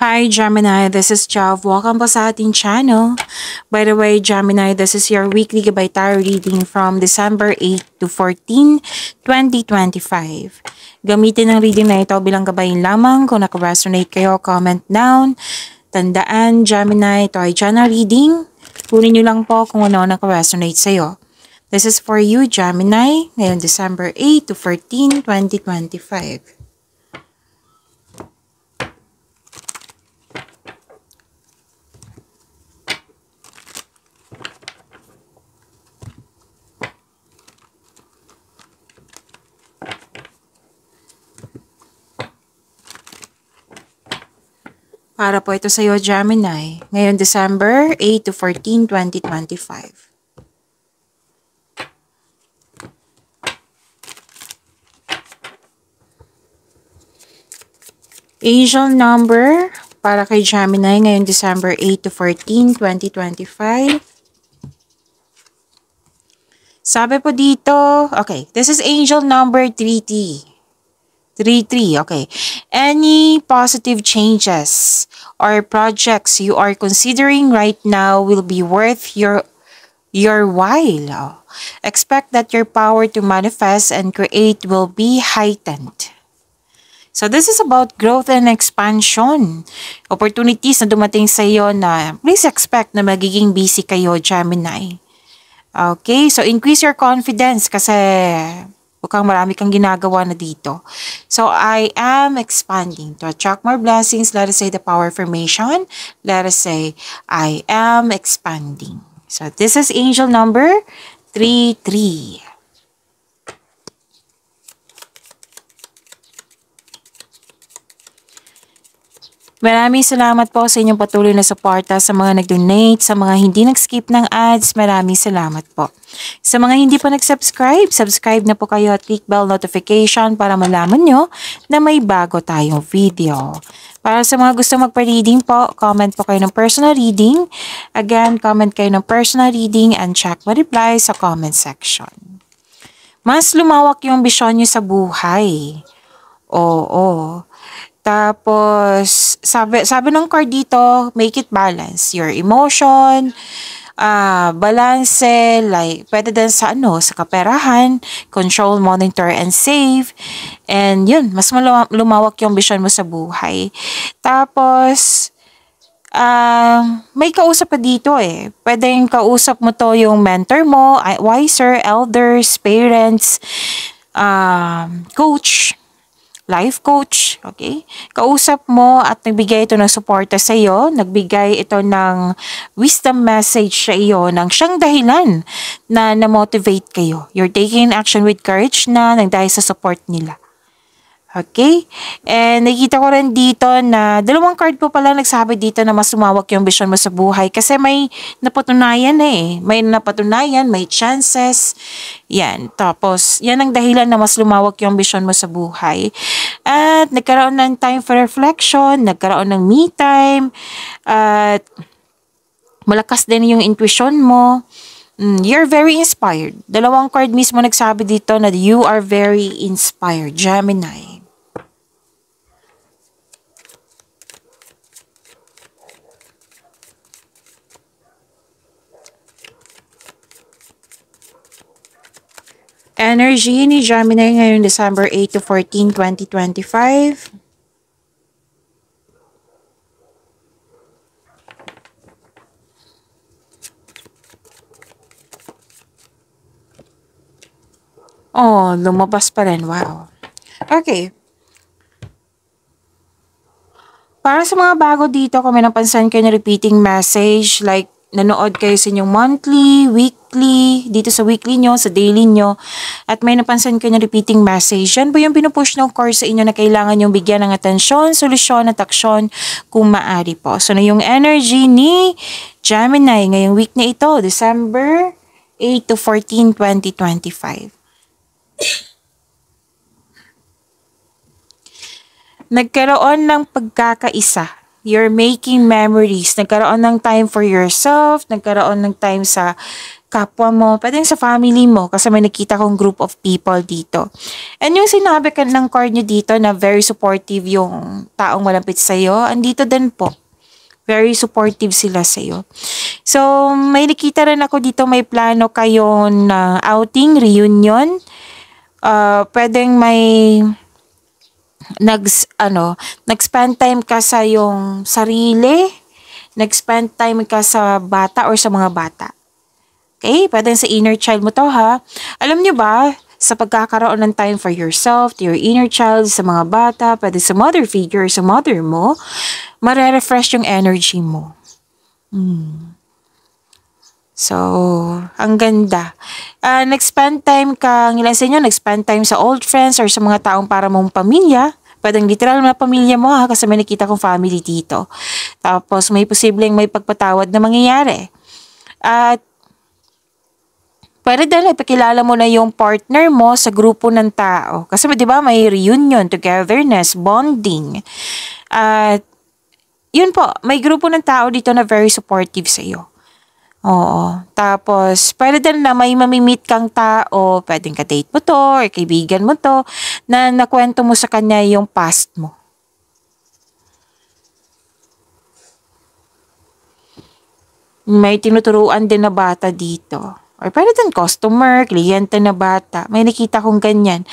Hi Gemini, this is Jav. Welcome po sa ating channel. By the way, Gemini, this is your weekly Gabay Tarot reading from December 8 to 14, 2025. Gamitin ang reading na ito bilang gabay lamang. Kung naka-resonate kayo, comment down. Tandaan, Gemini, ito ay channel reading. Kunin nyo lang po kung ano naka-resonate sa'yo. This is for you, Gemini, ngayon December 8 to 14, 2025. Para po ito sa iyo, Gemini, ngayon December 8 to 14, 2025. Angel number para kay Gemini ngayon December 8 to 14, 2025. Sabi po dito, okay, this is angel number 3T. 3-3, okay. Any positive changes or projects you are considering right now will be worth your while. Expect that your power to manifest and create will be heightened. So this is about growth and expansion. Opportunities na dumating sa iyo na please expect na magiging busy kayo, Gemini. Okay, so increase your confidence kasi mukhang marami kang ginagawa na dito. So, I am expanding. To attract more blessings, let us say the power affirmation. Let us say, I am expanding. So, this is angel number 3-3. Maraming salamat po sa inyong patuloy na suporta, sa mga nag-donate, sa mga hindi nag-skip ng ads. Maraming salamat po. Sa mga hindi pa nag-subscribe, subscribe na po kayo at click bell notification para malaman nyo na may bago tayong video. Para sa mga gusto magpa-reading po, comment po kayo ng personal reading. Again, comment kayo ng personal reading and check my reply sa comment section. Mas lumawak yung bisyon nyo sa buhay. Oo. Tapos, sabi ng card dito, make it balance. Your emotion, balance, like, pwede din sa sa kaperahan, control, monitor, and save. And yun, mas lumawak yung vision mo sa buhay. Tapos, may kausap pa dito eh. Pwedeng kausap mo to yung mentor mo, wiser, elders, parents, coach, life coach, okay? Kausap mo at nagbigay ito ng suporta sa iyo, nagbigay ito ng wisdom message sa iyo, ng siyang dahilan na na-motivate kayo. You're taking action with courage na dahil sa support nila. Okay? And nakita ko rin dito na dalawang card po pala nagsabi dito na mas lumawak yung vision mo sa buhay kasi may napatunayan eh. May napatunayan, may chances. Yan. Tapos, yan ang dahilan na mas lumawak yung vision mo sa buhay. At nagkaroon ng time for reflection, nagkaroon ng me time, at malakas din yung intuition mo. You're very inspired. Dalawang card mismo nagsabi dito na you are very inspired, Gemini. Energy ni Gemini ngayong December 8 to 14, 2025. Oh, lumabas pa rin. Wow. Okay. Para sa mga bago dito, kung may napansin kayo na repeating message, like nanood kayo sa inyong monthly, weekly, dito sa weekly nyo, sa daily nyo, at may napansin kayo na repeating message, yan po yung pinupush ng course sa inyo na kailangan yung bigyan ng atensyon, solusyon at aksyon kung maaari po. So, na yung energy ni Gemini ngayong week na ito, December 8 to 14, 2025. Nagkaroon ng pagkakaisa You're making memories. Nagkaroon ng time for yourself, nagkaroon ng time sa kapwa mo, pwedeng sa family mo kasi may nakita kong group of people dito. And yung sinabi ka ng card nyo dito na very supportive yung taong malapit sa'yo, andito din po. Very supportive sila sa'yo. So, may nakita rin ako dito, may plano kayo na outing, reunion. Pwedeng may nag-spend time ka sa yung sarili, nag-spend time ka sa bata or sa mga bata. Okay? Pwedeng sa inner child mo to ha. Alam nyo ba, sa pagkakaroon ng time for yourself, to your inner child, sa mga bata, pwede sa mother figure, sa mother mo, mare-refresh yung energy mo. So, ang ganda. Nag-spend time ka, ilan sa inyo, nag-spend time sa old friends or sa mga taong para mong pamilya. Pwedeng literal na pamilya mo ha, kasi may nakita kong family dito. Tapos, may posibleng may pagpatawad na mangyayari. At, pwede din, ipakilala mo na yung partner mo sa grupo ng tao. Kasi di ba may reunion, togetherness, bonding. At yun po, may grupo ng tao dito na very supportive sa iyo. Oo. Tapos, pwede din na may mamimit kang tao, pwedeng ka-date mo to, or kaibigan mo to, na nakwento mo sa kanya yung past mo. May tinuturuan din na bata dito. Or pwede din customer, kliyente na bata. May nakita kong ganyan.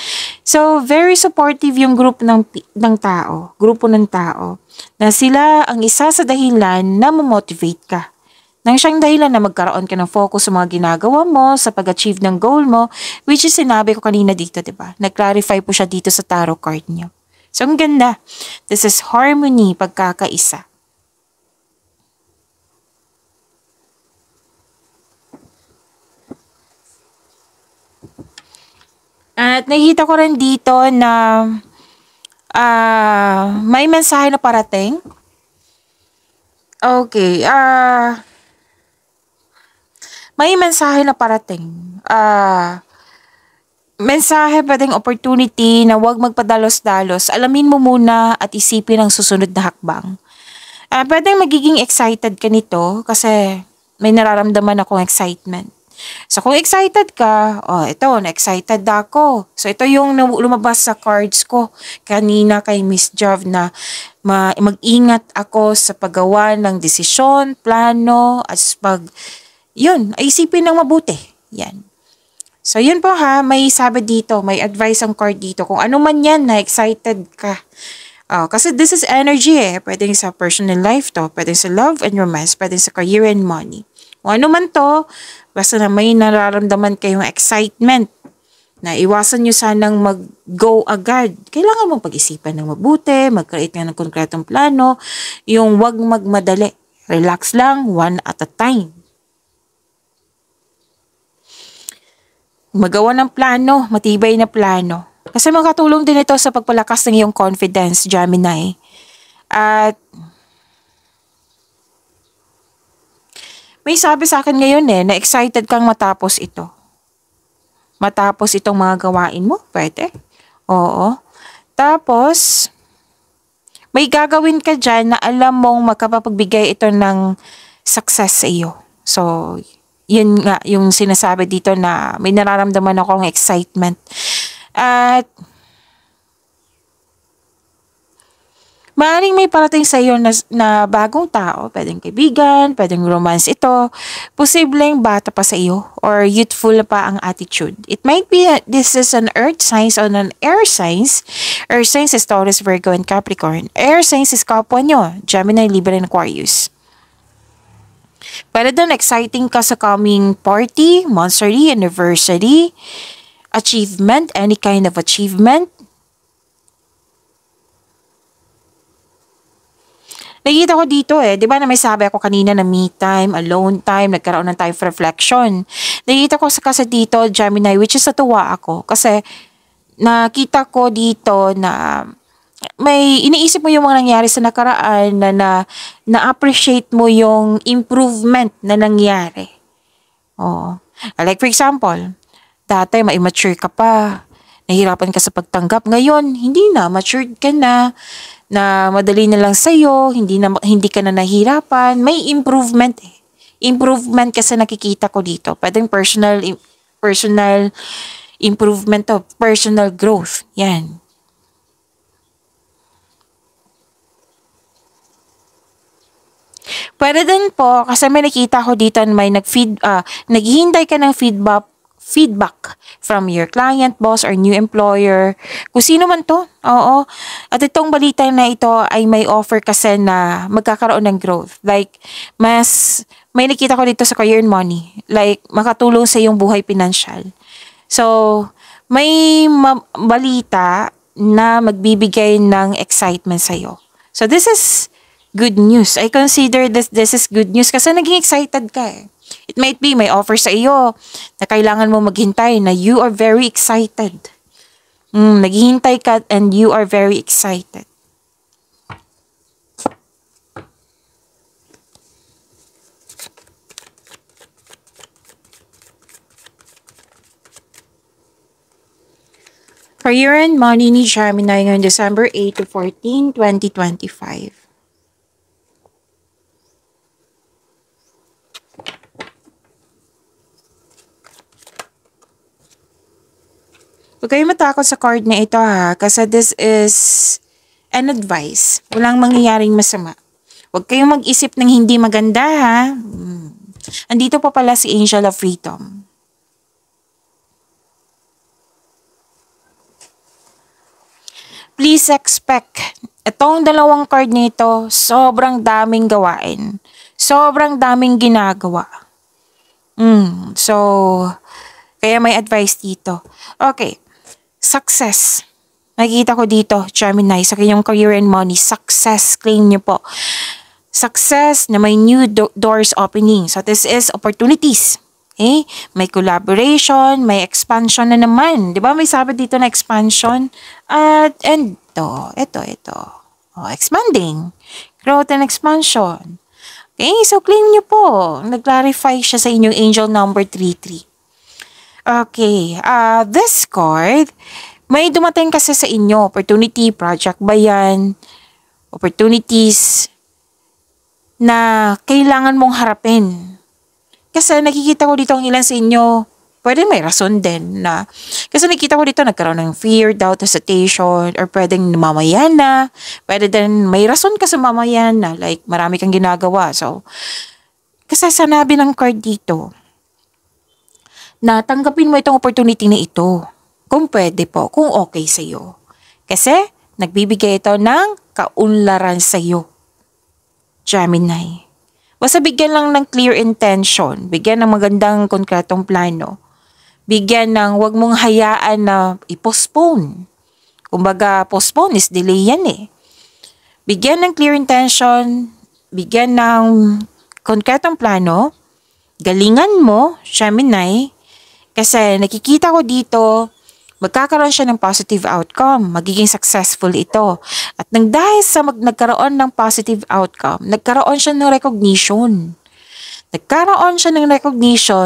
So, very supportive yung group ng tao. Grupo ng tao. Na sila ang isa sa dahilan na mamotivate ka. Nang siyang dahilan na magkaroon ka ng focus sa mga ginagawa mo, sa pag-achieve ng goal mo, which is sinabi ko kanina dito, diba? Nag-clarify po siya dito sa tarot card niyo. So, ang ganda. This is harmony, pagkakaisa. At nakita ko rin dito na may mensahe na parating. Okay. May mensahe na parating. Mensahe, pwedeng opportunity na huwag magpadalos-dalos. Alamin mo muna at isipin ang susunod na hakbang. Pwedeng magiging excited ka nito kasi may nararamdaman akong excitement. So, kung excited ka, ito, na-excited ako. So, ito yung lumabas sa cards ko kanina kay Miss Jov na mag-ingat ako sa paggawa ng desisyon, plano, at isipin ng mabuti. Yan. So, yun po ha, may sabi dito, may advice ang card dito. Kung ano man yan, na-excited ka. Kasi this is energy Pwedeng sa personal life to, pwedeng sa love and romance, pwedeng sa career and money. Kung ano man to, basta na may nararamdaman kayong excitement na iwasan nyo sanang mag-go agad. Kailangan mong pag-isipan ng mabuti, mag-create nga ng konkretong plano, yung wag magmadali. Relax lang, one at a time. Magawa ng plano, matibay na plano. Kasi makatulong din ito sa pagpalakas ng iyong confidence, Gemini. At may sabi sa akin ngayon na excited kang matapos ito. Matapos itong mga gawain mo, pwede. Oo. Tapos, may gagawin ka dyan na alam mong magkapagbigay ito ng success sa iyo. So, yun nga yung sinasabi dito na may nararamdaman akong excitement. At maaaring may parating sa iyo na bagong tao, pwedeng kaibigan, pwedeng romance ito, posibleng bata pa sa iyo or youthful pa ang attitude. It might be this is an earth signs or an air signs. Earth signs is Taurus, Virgo, and Capricorn. Air signs is kapwa nyo, Gemini, Libra, and Aquarius. Pwede doon exciting ka sa coming party, monthsary, anniversary, achievement, any kind of achievement. Nakikita ko dito di ba na may sabi ako kanina na me time, alone time, nagkaroon ng time for reflection. Nakikita ko kasi dito, Gemini, which is natuwa ako. Kasi nakita ko dito na may iniisip mo yung mga nangyari sa nakaraan na-appreciate mo yung improvement na nangyari. Like for example, dati ma-immature ka pa, nahihirapan ka sa pagtanggap. Ngayon, hindi na, matured ka na madali na lang sa'yo, hindi ka na nahihirapan. May improvement eh. Improvement kasi nakikita ko dito. Pwedeng personal improvement to, personal growth. Yan. Pwede din po, kasi may nakita ko dito, may naghihintay ka ng feedback from your client, boss, or new employer. Kung sino man to. Oo. At itong balita na ito ay may offer kasi na magkakaroon ng growth. Like, may nakita ko dito sa Career and Money. Like, makatulong sa iyong buhay pinansyal. So, may balita na magbibigay ng excitement sa'yo. So, this is good news. I consider this is good news kasi naging excited ka eh. It might be may offer sa iyo na kailangan mo maghintay na you are very excited. Naghihintay ka and you are very excited. Career and Money ni Gemini ngayon December 8 to 14, 2025. Huwag kayong matakot sa card na ito ha, kasi this is an advice. Walang mangyayaring masama. Huwag kayong mag-isip ng hindi maganda ha. Andito pa pala si Angel of Freedom. Please expect, itong dalawang card nito, sobrang daming gawain. Sobrang daming ginagawa. So, kaya may advice dito. Okay. Success. Nakikita ko dito, Gemini, sa kanyang career and money. Success. Claim niyo po. Success na may new doors opening. So, this is opportunities. Okay? May collaboration, may expansion na naman. Di ba may sabi dito na expansion? And ito. Expanding. Growth and expansion. Okay? So, claim niyo po. Nag-clarify siya sa inyong angel number 33. Okay, this card, may dumating kasi sa inyo, opportunity, project ba yan, opportunities na kailangan mong harapin. Kasi nakikita ko dito ang ilan sa inyo, pwede may rason din na, kasi nakikita ko dito nagkaroon ng fear, doubt, hesitation, or pwedeng mamamayan na, pwede din may rason ka sa mamayan na, like marami kang ginagawa. So, kasi sanabi ng card dito, na tanggapin mo itong opportunity na ito. Kung pwede po, kung okay sa'yo. Kasi, nagbibigay ito ng kaunlaran sa'yo. Gemini. Basta bigyan lang ng clear intention. Bigyan ng magandang konkretong plano. Bigyan ng wag mong hayaan na i-postpone. Kumbaga, postpone is delay yan eh. Bigyan ng clear intention. Bigyan ng konkretong plano. Galingan mo, Gemini. Kasi nakikita ko dito, magkakaroon siya ng positive outcome. Magiging successful ito. At dahil sa nagkaroon ng positive outcome, nagkaroon siya ng recognition.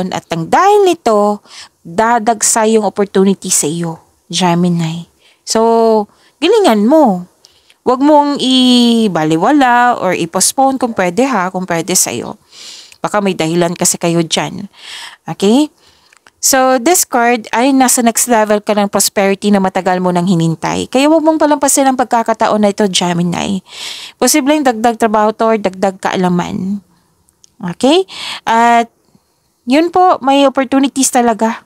At dahil nito, dadagsa yung opportunity sa iyo, Gemini. So, galingan mo. Huwag mong ibaliwala or i-postpone kung pwede kung pwede sa iyo. Baka may dahilan kasi kayo dyan. Okay? So, this card ay nasa next level ka ng prosperity na matagal mo nang hinintay. Kaya huwag mong palampasin ang pagkakataon na ito, Gemini. Posibleng dagdag trabaho to or dagdag kaalaman. Okay? At, yun po, may opportunities talaga.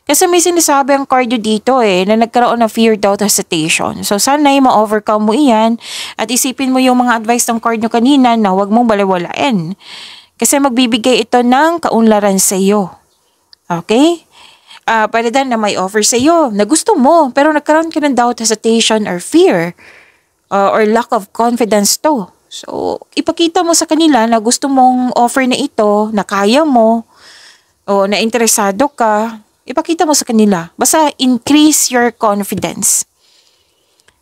Kasi may sinasabi ang cardio dito na nagkaroon ng fear, doubt, hesitation. So, sana'y ma-overcome mo iyan at isipin mo yung mga advice ng cardio kanina na huwag mong balewalain. Kasi magbibigay ito ng kaunlaran sa iyo. Okay? Pwede din na may offer sa iyo na gusto mo pero nagkaroon ka ng doubt, hesitation, or fear or lack of confidence to. So, ipakita mo sa kanila na gusto mong offer na ito, na kaya mo, o na interesado ka. Ipakita mo sa kanila. Basta increase your confidence.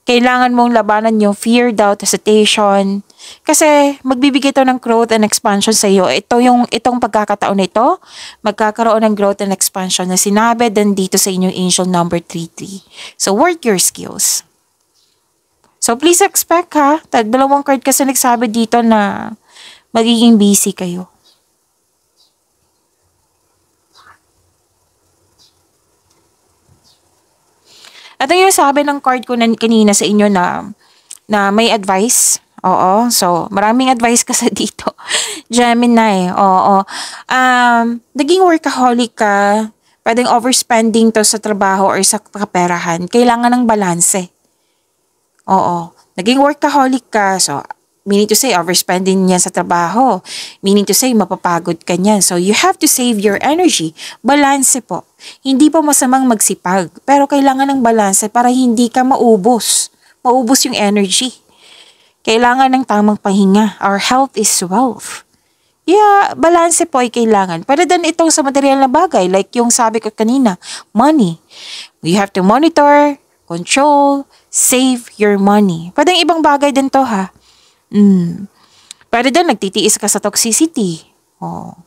Kailangan mong labanan yung fear, doubt, hesitation. Kasi magbibigay ito ng growth and expansion sa iyo. Itong pagkakataon na ito, magkakaroon ng growth and expansion na sinabi din dito sa inyong angel number 33. So work your skills. So please expect ha, dalawang card kasi nagsabi dito na magiging busy kayo. At yung sabi ng card ko kanina sa inyo na may advice. Oo. So, maraming advice kasi dito. Gemini. Oo. Naging workaholic ka. Pwedeng overspending to sa trabaho or sa kaperahan. Kailangan ng balanse. Oo. Naging workaholic ka. So, meaning to say, overspending niyan sa trabaho. Meaning to say, mapapagod ka niyan. So, you have to save your energy. Balanse po. Hindi po masamang magsipag. Pero kailangan ng balanse para hindi ka maubos. Maubos yung energy. Kailangan ng tamang pahinga. Our health is wealth. Yeah, balanse po ay kailangan. Pero din itong sa material na bagay. Like yung sabi ko kanina, money. You have to monitor, control, save your money. Pwedeng ibang bagay din to ha. Pwede din nagtitiis ka sa toxicity. Oh.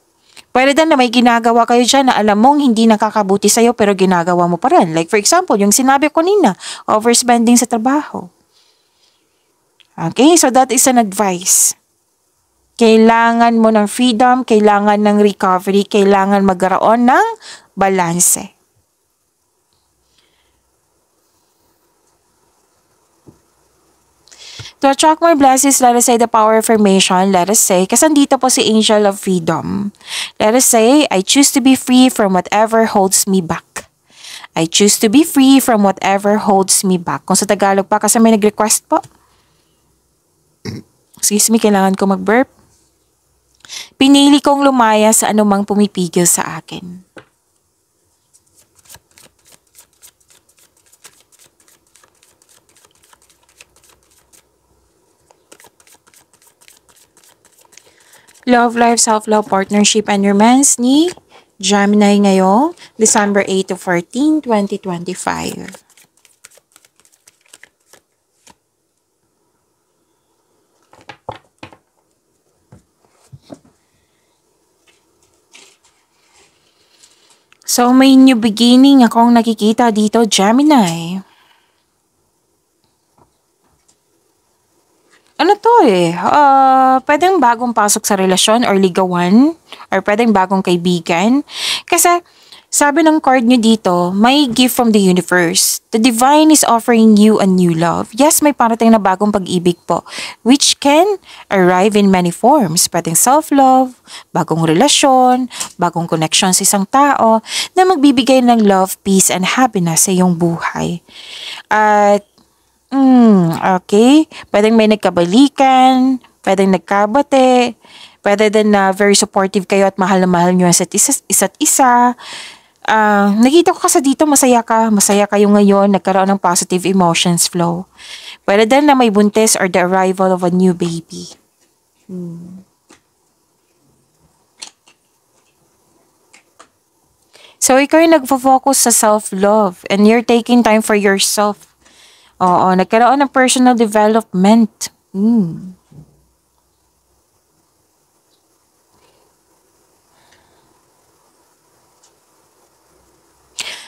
Pwede din na may ginagawa kayo dyan na alam mong hindi nakakabuti sa'yo pero ginagawa mo pa rin. Like for example, yung sinabi ko kanina, overspending sa trabaho. Okay, so that is an advice. Kailangan mo ng freedom, kailangan ng recovery, kailangan magkaroon ng balanse. To attract more blessings, let us say the power of affirmation, let us say, kasi andito po si Angel of Freedom. Let us say, I choose to be free from whatever holds me back. I choose to be free from whatever holds me back. Kung sa Tagalog pa, kasi may nag-request po. Excuse me, kailangan ko mag-burp. Pinili kong lumaya sa anumang pumipigil sa akin. Love life, self-love, partnership, and romance ni Gemini ngayong December 8 to 14, 2025. So, may new beginning akong nakikita dito, Gemini. Ano to eh? Pwedeng bagong pasok sa relasyon or ligawan or pwedeng bagong kaibigan. Kasi sabi ng card nyo dito, may gift from the universe. The divine is offering you a new love. Yes, may parating na bagong pag-ibig po, which can arrive in many forms. Pwedeng self-love, bagong relasyon, bagong connection sa isang tao na magbibigay ng love, peace, and happiness sa iyong buhay. At okay. Pwedeng may nagkabalikan, pwedeng nagkabate, pwede din na very supportive kayo at mahal na mahal nyo isa't isa. Nakita ko kasi dito masaya kayo ngayon, nagkaroon ng positive emotions flow. Pwede din na may buntis or the arrival of a new baby. So, ikaw yung nagfo-focus sa self-love and you're taking time for yourself. Oo, nagkaroon ng personal development.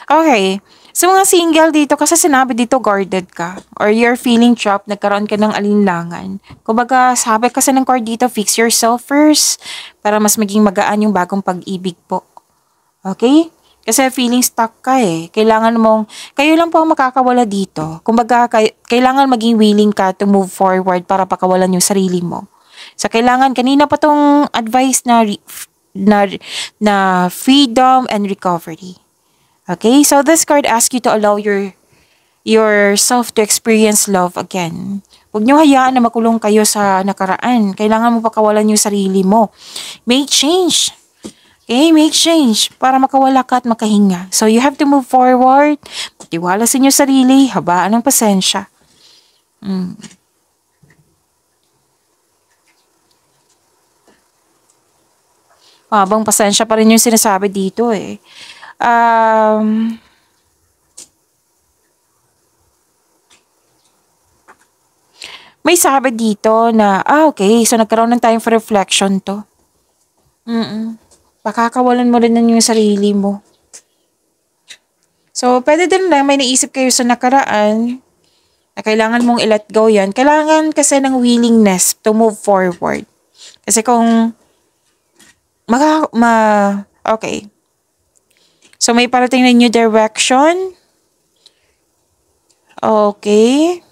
Okay. So, mga single dito, kasi sinabi dito guarded ka or you're feeling trapped, nagkaroon ka ng alinlangan. Kumbaga, sabi kasi ng card dito, fix yourself first para mas maging magaan yung bagong pag-ibig po. Okay? Kasi feeling stuck ka eh. Kailangan mong, kayo lang po ang makakawala dito. Kumbaga, kailangan maging willing ka to move forward para pakawalan yung sarili mo. So, kailangan, kanina pa tong advice na freedom and recovery. Okay? So, this card asks you to allow yourself to experience love again. Huwag niyo hayaan na makulong kayo sa nakaraan. Kailangan mo pakawalan yung sarili mo. Make change. Okay, make change para makawala ka at makahinga. So, you have to move forward. Tiwala sa inyong sarili. Habaan ng pasensya. Habang pasensya pa rin yung sinasabi dito eh. May sabi dito na, okay, so nagkaroon ng time for reflection to. Pakakawalan mo rin ng yung sarili mo. So, pwede din lang may naisip kayo sa nakaraan na kailangan mong i-let go yan. Kailangan kasi ng willingness to move forward. Kasi kung okay. So, may parating na new direction. Okay.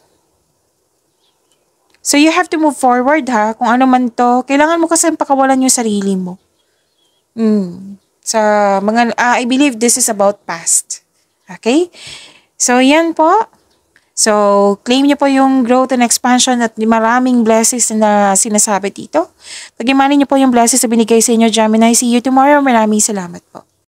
So, you have to move forward ha. Kung ano man to, kailangan mo kasi pakawalan yung sarili mo. Sa mga, I believe this is about past. Okay? So, yan po. So, claim niyo po yung growth and expansion at maraming blessings na sinasabi dito. Pagimanin niyo po yung blessings na binigay sa inyo, Gemini. See you tomorrow. Maraming salamat po.